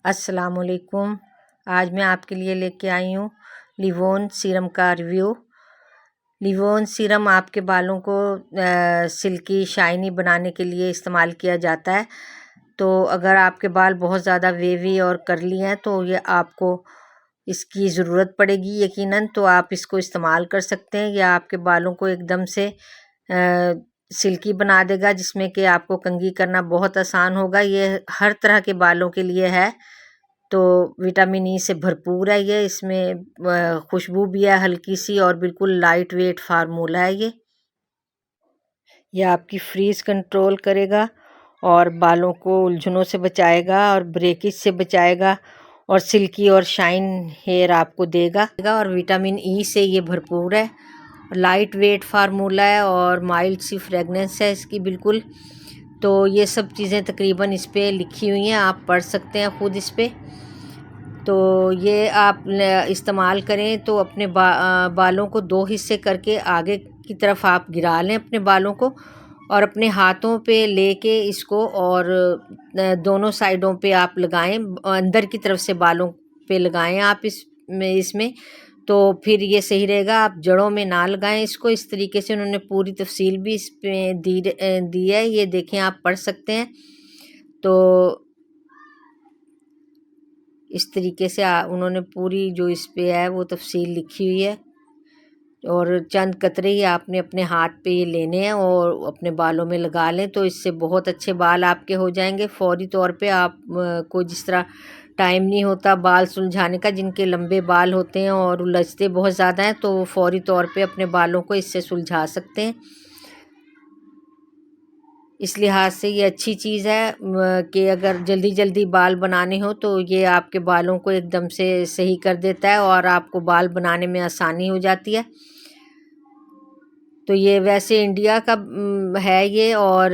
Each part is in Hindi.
अस्सलामुअलैकुम। आज मैं आपके लिए लेके आई हूँ लिवोन सीरम का रिव्यू। लिवोन सीरम आपके बालों को सिल्की शाइनी बनाने के लिए इस्तेमाल किया जाता है। तो अगर आपके बाल बहुत ज़्यादा वेवी और करली हैं तो ये आपको इसकी ज़रूरत पड़ेगी यकीनन। तो आप इसको इस्तेमाल कर सकते हैं। यह आपके बालों को एकदम से सिल्की बना देगा, जिसमें कि आपको कंघी करना बहुत आसान होगा। ये हर तरह के बालों के लिए है। तो विटामिन ई से भरपूर है ये। इसमें खुशबू भी है हल्की सी और बिल्कुल लाइट वेट फार्मूला है ये आपकी फ्रीज कंट्रोल करेगा और बालों को उलझनों से बचाएगा और ब्रेकेज से बचाएगा और सिल्की और शाइन हेयर आपको देगा। और विटामिन ई से ये भरपूर है। लाइट वेट फार्मूला है और माइल्ड सी फ्रेगनेंस है इसकी बिल्कुल। तो ये सब चीज़ें तकरीबन इस पे लिखी हुई हैं, आप पढ़ सकते हैं ख़ुद इस पे। तो ये आप इस्तेमाल करें तो अपने बालों को दो हिस्से करके आगे की तरफ आप गिरा लें अपने बालों को, और अपने हाथों पे लेके इसको और दोनों साइडों पे आप लगाएं, अंदर की तरफ से बालों पे लगाएं आप इसमें तो फिर ये सही रहेगा। आप जड़ों में ना लगाएं इसको। इस तरीके से उन्होंने पूरी तफसील भी इस पे दी है, ये देखें, आप पढ़ सकते हैं। तो इस तरीके से उन्होंने पूरी जो इस पे है वो तफसील लिखी हुई है। और चंद कतरे ही आपने अपने हाथ पे ये लेने हैं और अपने बालों में लगा लें, तो इससे बहुत अच्छे बाल आपके हो जाएंगे फौरी तौर पे। आप को जिस तरह टाइम नहीं होता बाल सुलझाने का, जिनके लंबे बाल होते हैं और उलझते बहुत ज़्यादा हैं, तो वो फौरी तौर पे अपने बालों को इससे सुलझा सकते हैं। इस लिहाज से ये अच्छी चीज़ है कि अगर जल्दी जल्दी बाल बनाने हो तो ये आपके बालों को एकदम से सही कर देता है और आपको बाल बनाने में आसानी हो जाती है। तो ये वैसे इंडिया का है ये, और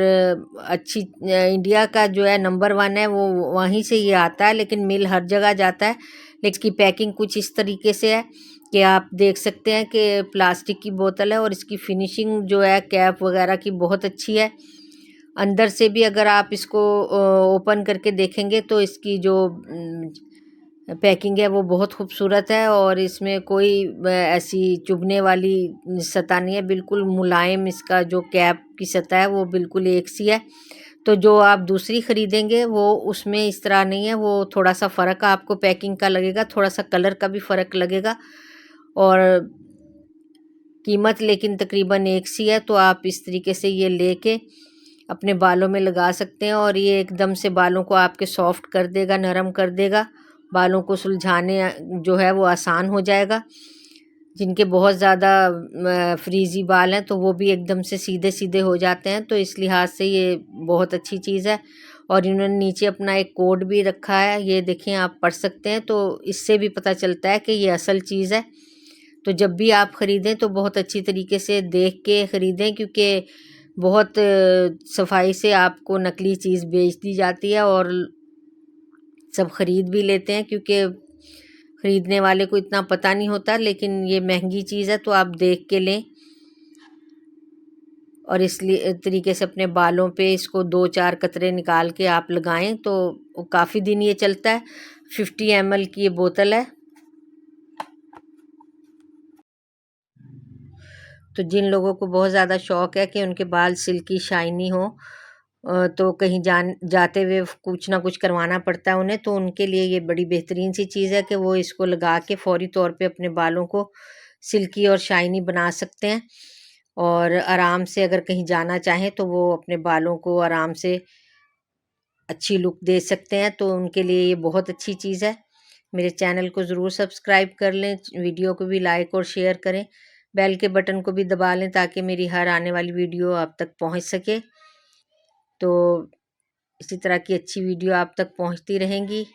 अच्छी इंडिया का जो है नंबर 1 है वो वहीं से ये आता है, लेकिन मिल हर जगह जाता है। लेकिन इसकी पैकिंग कुछ इस तरीके से है कि आप देख सकते हैं कि प्लास्टिक की बोतल है और इसकी फिनिशिंग जो है कैप वगैरह की बहुत अच्छी है। अंदर से भी अगर आप इसको ओपन करके देखेंगे तो इसकी जो पैकिंग है वो बहुत खूबसूरत है और इसमें कोई ऐसी चुभने वाली सतह नहीं है। बिल्कुल मुलायम इसका जो कैप की सतह है वो बिल्कुल एक सी है। तो जो आप दूसरी ख़रीदेंगे वो उसमें इस तरह नहीं है, वो थोड़ा सा फ़र्क आपको पैकिंग का लगेगा, थोड़ा सा कलर का भी फ़र्क लगेगा और कीमत लेकिन तकरीबन एक सी है। तो आप इस तरीके से ये लेके अपने बालों में लगा सकते हैं और ये एकदम से बालों को आपके सॉफ्ट कर देगा, नरम कर देगा। बालों को सुलझाने जो है वो आसान हो जाएगा। जिनके बहुत ज़्यादा फ्रीज़ी बाल हैं तो वो भी एकदम से सीधे सीधे हो जाते हैं। तो इस लिहाज से ये बहुत अच्छी चीज़ है। और इन्होंने नीचे अपना एक कोड भी रखा है, ये देखें, आप पढ़ सकते हैं। तो इससे भी पता चलता है कि ये असल चीज़ है। तो जब भी आप ख़रीदें तो बहुत अच्छी तरीके से देख के ख़रीदें, क्योंकि बहुत सफाई से आपको नकली चीज़ बेच दी जाती है और सब ख़रीद भी लेते हैं, क्योंकि ख़रीदने वाले को इतना पता नहीं होता। लेकिन ये महंगी चीज़ है तो आप देख के लें और इसलिए तरीके से अपने बालों पे इसको 2-4 कतरे निकाल के आप लगाएं तो काफ़ी दिन ये चलता है। 50 ml की ये बोतल है। तो जिन लोगों को बहुत ज़्यादा शौक़ है कि उनके बाल सिल्की शाइनी हो, तो कहीं जाते हुए कुछ ना कुछ करवाना पड़ता है उन्हें, तो उनके लिए ये बड़ी बेहतरीन सी चीज़ है कि वो इसको लगा के फ़ौरी तौर पे अपने बालों को सिल्की और शाइनी बना सकते हैं। और आराम से अगर कहीं जाना चाहें तो वो अपने बालों को आराम से अच्छी लुक दे सकते हैं। तो उनके लिए ये बहुत अच्छी चीज़ है। मेरे चैनल को ज़रूर सब्सक्राइब कर लें, वीडियो को भी लाइक और शेयर करें, बेल के बटन को भी दबा लें ताकि मेरी हर आने वाली वीडियो आप तक पहुंच सके। तो इसी तरह की अच्छी वीडियो आप तक पहुंचती रहेंगी।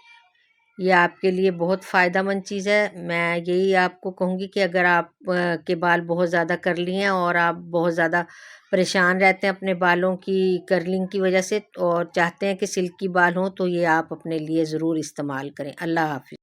ये आपके लिए बहुत फ़ायदेमंद चीज़ है। मैं यही आपको कहूँगी कि अगर आप के बाल बहुत ज़्यादा कर्ली हैं और आप बहुत ज़्यादा परेशान रहते हैं अपने बालों की कर्लिंग की वजह से और चाहते हैं कि सिल्की बाल हों, तो ये आप अपने लिए ज़रूर इस्तेमाल करें। अल्लाह हाफ़िज़।